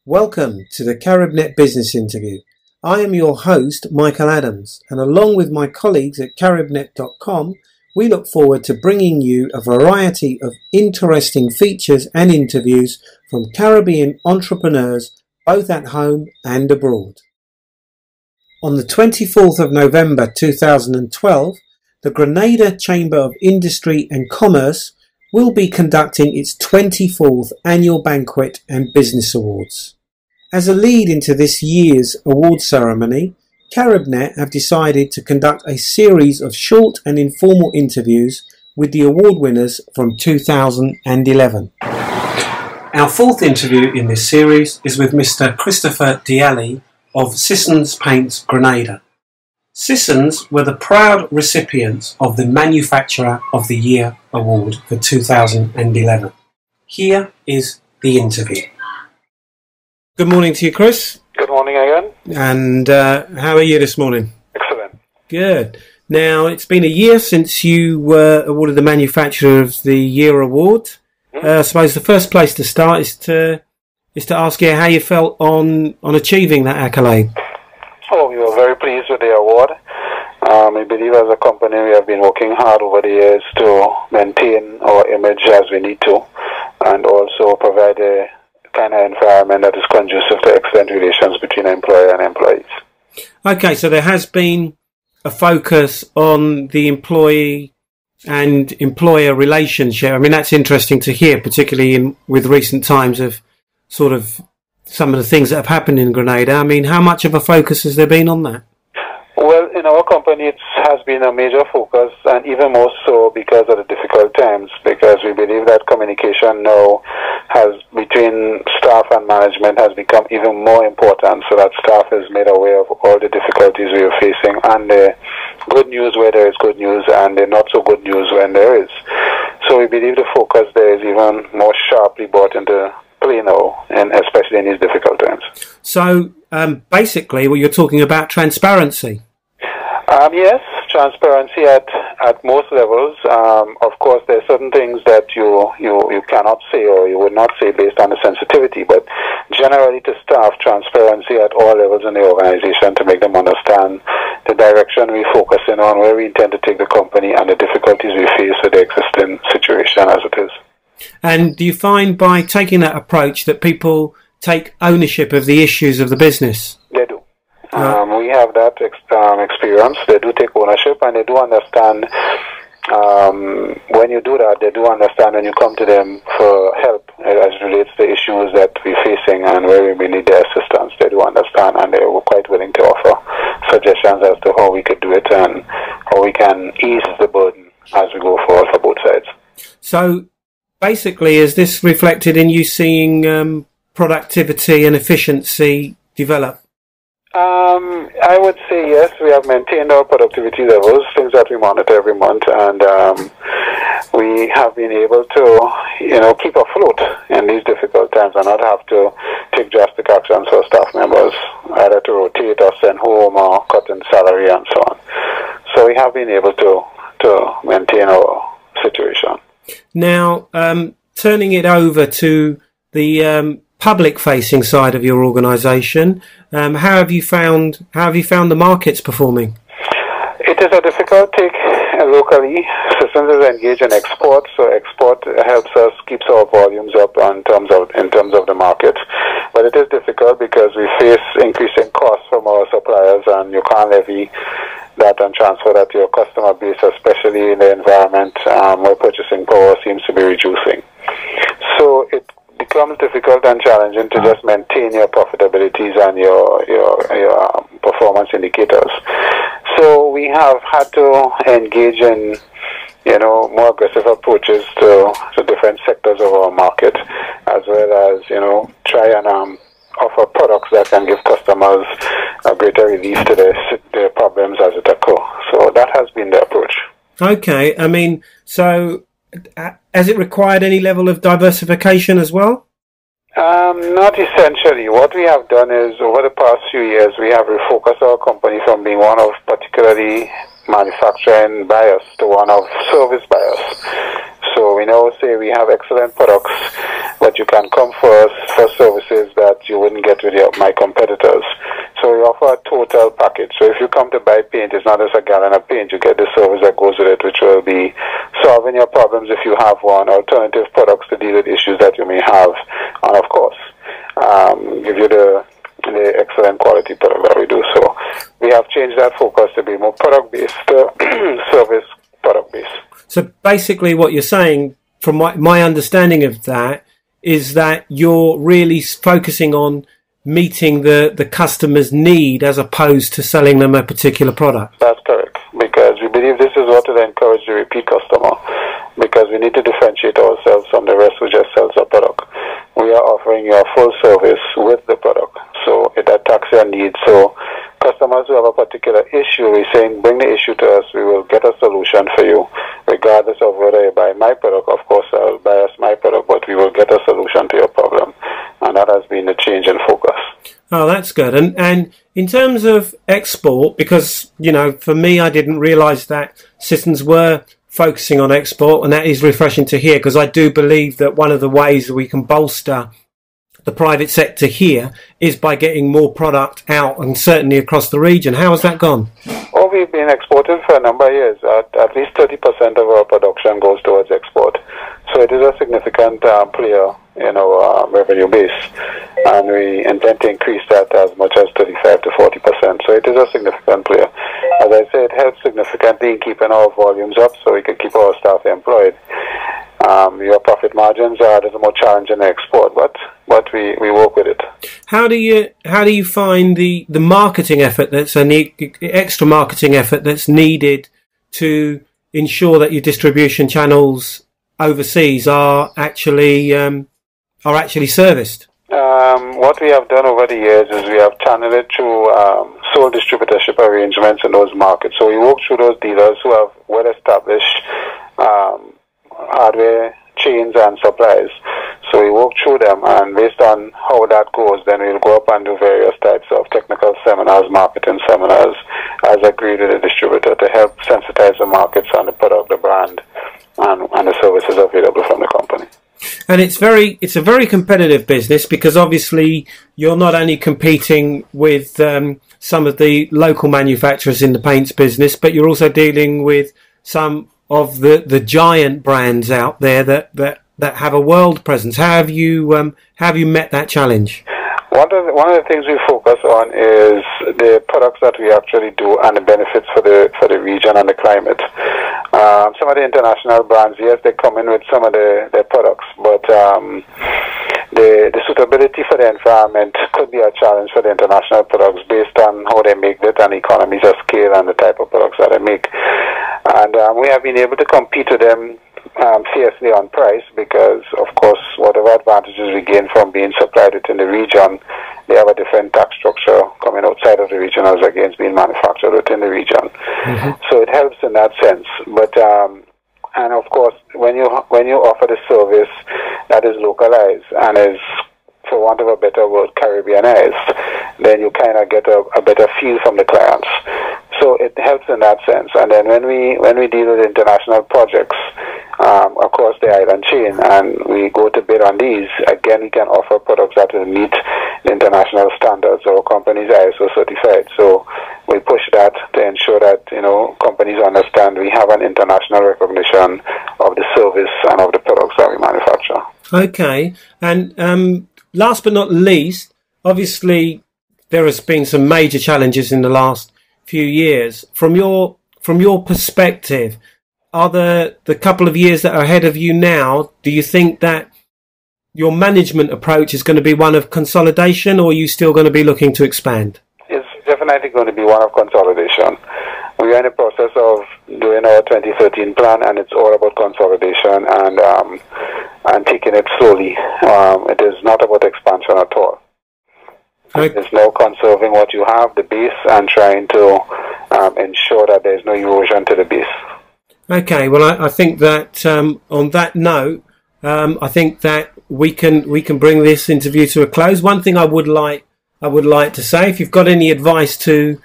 Welcome to the CaribNet Business Interview. I am your host, Michael Adams, and along with my colleagues at caribnet.com, we look forward to bringing you a variety of interesting features and interviews from Caribbean entrepreneurs, both at home and abroad. On the 24th of November 2012, the Grenada Chamber of Industry and Commerce will be conducting its 24th Annual Banquet and Business Awards. As a lead into this year's award ceremony, CaribNet have decided to conduct a series of short and informal interviews with the award winners from 2011. Our fourth interview in this series is with Mr. Christopher Allie of Sissons Paints Grenada. Sissons were the proud recipients of the Manufacturer of the Year Award for 2011. Here is the interview. Good morning to you, Chris. Good morning again. And how are you this morning? Excellent. Good. Now, it's been a year since you were awarded the Manufacturer of the Year Award. I suppose the first place to start is to ask you how you felt on achieving that accolade. Oh, we were very pleased with the award. I believe as a company we have been working hard over the years to maintain our image as we need to, and also provide a kind of environment that is conducive to excellent relations between employer and employees. Okay, so there has been a focus on the employee and employer relationship. I mean, that's interesting to hear, particularly with recent times of sort of some of the things that have happened in Grenada. I mean, how much of a focus has there been on that? Well, in our company it has been a major focus, and even more so because of the difficult times, because we believe that communication now between staff and management has become even more important, so that staff is made aware of all the difficulties we are facing, and the good news where there is good news and the not so good news when there is. So we believe the focus there is even more sharply brought into play now, and especially in these difficult times. So basically what you're talking about, transparency. Yes, transparency at most levels. Of course, there are certain things that you cannot say or you would not say based on the sensitivity, but generally to staff, transparency at all levels in the organization to make them understand the direction we're focusing on, where we intend to take the company, and the difficulties we face with the existing situation as it is. And do you find by taking that approach that people take ownership of the issues of the business? They do. We have that experience. They do take ownership, and they do understand. When you do that, they do understand when you come to them for help as it relates to issues that we're facing and where we may need their assistance. They do understand, and they were quite willing to offer suggestions as to how we could do it and how we can ease the burden as we go forward for both sides. So basically, is this reflected in you seeing productivity and efficiency develop? I would say yes. We have maintained our productivity levels, things that we monitor every month, and we have been able to, keep afloat in these difficult times and not have to take drastic actions for staff members, either to rotate or send home or cut in salary and so on. So we have been able to maintain our situation. Now, turning it over to the public-facing side of your organisation, how have you found the markets performing? It is a difficult take locally. Sissons is engaged in export, so export helps us keeps our volumes up in terms of the market. But it is difficult because we face increasing costs from our suppliers, and you can't levy that and transfer that to your customer base, especially in the environment where purchasing power seems to be reducing. So it becomes difficult and challenging to just maintain your profitabilities and your performance indicators. So we have had to engage in more aggressive approaches to different sectors of our market, as well as try and offer products that can give customers a greater relief to their problems as it occurs. So that has been the approach. Okay, I mean, so has it required any level of diversification as well? Not essentially. What we have done is, over the past few years, we have refocused our company from being one of particularly manufacturing bias to one of service bias. So we now say we have excellent products, but you can come for us for services that you you wouldn't get with my competitors. So we offer a total package. So if you come to buy paint, it's not just a gallon of paint. You get the service that goes with it, which will be solving your problems if you have one, alternative products to deal with issues that you may have, and of course, give you the excellent quality product that we do. So we have changed that focus to be more product-based, service product-based. So basically what you're saying, from my understanding of that, is that you're really focusing on meeting the customer's need as opposed to selling them a particular product. That's correct, because we believe this is what will encourage the repeat customer, because we need to differentiate ourselves from the rest who just sells a product. We are offering you a full service with the product, so it attacks your needs. So customers who have a particular issue, we're saying bring the issue to us, we will get a solution for you, regardless of whether you buy my product. Of course, I'll buy us my product, but we will get a solution to your problem. And that has been the change in focus. Oh, that's good. And in terms of export, because, you know, for me, I didn't realise that Sissons were focusing on export, and that is refreshing to hear, because I do believe that one of the ways that we can bolster the private sector here is by getting more product out, and certainly across the region. How has that gone? Well, we've been exporting for a number of years. At least 30% of our production goes towards export. So it is a significant player in our revenue base, and we intend to increase that as much as 35 to 40%. So it is a significant player. As I said, it helps significantly in keeping our volumes up so we can keep our staff employed. Your profit margins are a little more challenging in export, but we work with it. How do you find the marketing effort that's extra marketing effort that's needed to ensure that your distribution channels overseas are actually serviced? What we have done over the years is we have channeled it through sole distributorship arrangements in those markets. So we work through those dealers who have well-established hardware chains and supplies. So we work through them, and based on how that goes, then we'll go up and do various types of technical seminars, marketing seminars, as agreed with the distributor, to help sensitize the markets on the product, the brand, and the services available from the company. And it's a very competitive business, because obviously you're not only competing with some of the local manufacturers in the paints business, but you're also dealing with some of the giant brands out there that have a world presence. How have you met that challenge? One of the things we focus on is the products that we actually do and the benefits for the region and the climate. Some of the international brands, yes, they come in with some of their products, but the suitability for the environment could be a challenge for the international products based on how they make it and economies of scale and the type of products that they make. And we have been able to compete with them fiercely on price, because of course whatever advantages we gain from being supplied within the region, they have a different tax structure coming outside of the region as against being manufactured within the region. Mm-hmm. So it helps in that sense. But and of course when you offer the service that is localized and is, for want of a better word, Caribbeanized, then you kind of get a better feel from the clients. So it helps in that sense. And then when we deal with international projects across the island chain, and we go to bid on these, again we can offer products that will meet the international standards. Our companies are ISO certified, so we push that to ensure that companies understand we have an international recognition of the service and of the products that we manufacture. Okay, and last but not least, obviously there has been some major challenges in the last few years. From your perspective, are the couple of years that are ahead of you now, do you think that your management approach is going to be one of consolidation, or are you still going to be looking to expand? It's definitely going to be one of consolidation. We are in the process of doing our 2013 plan, and it's all about consolidation and taking it slowly. It is not about expansion at all. Okay. It's now conserving what you have, the base, and trying to ensure that there's no erosion to the base. Okay, well, I think that on that note, I think that we can bring this interview to a close. One thing I would like to say, if you've got any advice to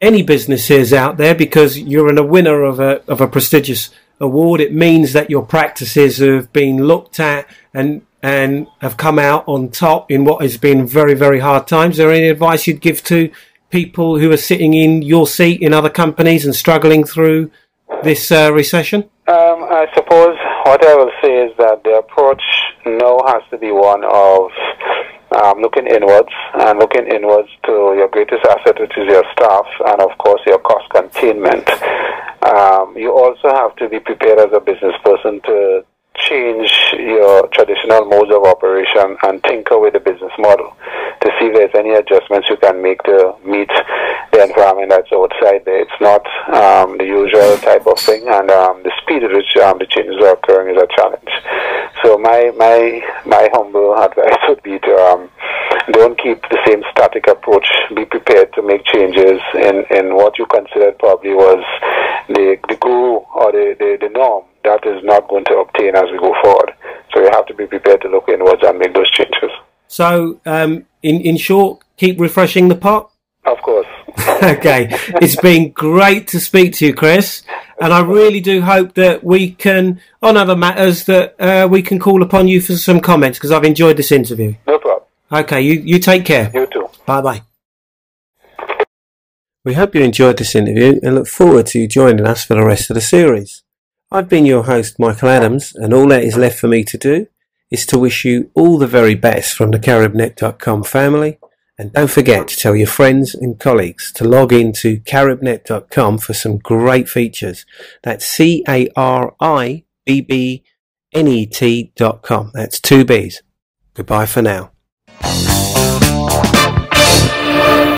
any businesses out there, because you're a winner of a prestigious award, it means that your practices have been looked at and and have come out on top in what has been very, very hard times. Is there any advice you'd give to people who are sitting in your seat in other companies and struggling through this recession? I suppose what I will say is that the approach now has to be one of looking inwards to your greatest asset, which is your staff, and of course your cost containment. You also have to be prepared as a business person to change your traditional modes of operation and tinker with the business model to see if there's any adjustments you can make to meet the environment that's outside there. It's not the usual type of thing, and the speed at which the changes are occurring is a challenge. So my humble advice would be to don't keep the same static approach. Be prepared to make changes in what you considered probably was the guru or the norm. That is not going to obtain as we go forward. So you have to be prepared to look inwards and make those changes. So, in short, keep refreshing the pot? Of course. Okay. It's been great to speak to you, Chris. And I really do hope that we can, on other matters, that we can call upon you for some comments, because I've enjoyed this interview. No problem. Okay, you take care. You too. Bye-bye. We hope you enjoyed this interview and look forward to you joining us for the rest of the series. I've been your host, Michael Adams, and all that is left for me to do is to wish you all the very best from the CaribNet.com family. And don't forget to tell your friends and colleagues to log in to CaribNet.com for some great features. That's CaribNet.com. That's 2 B's. Goodbye for now.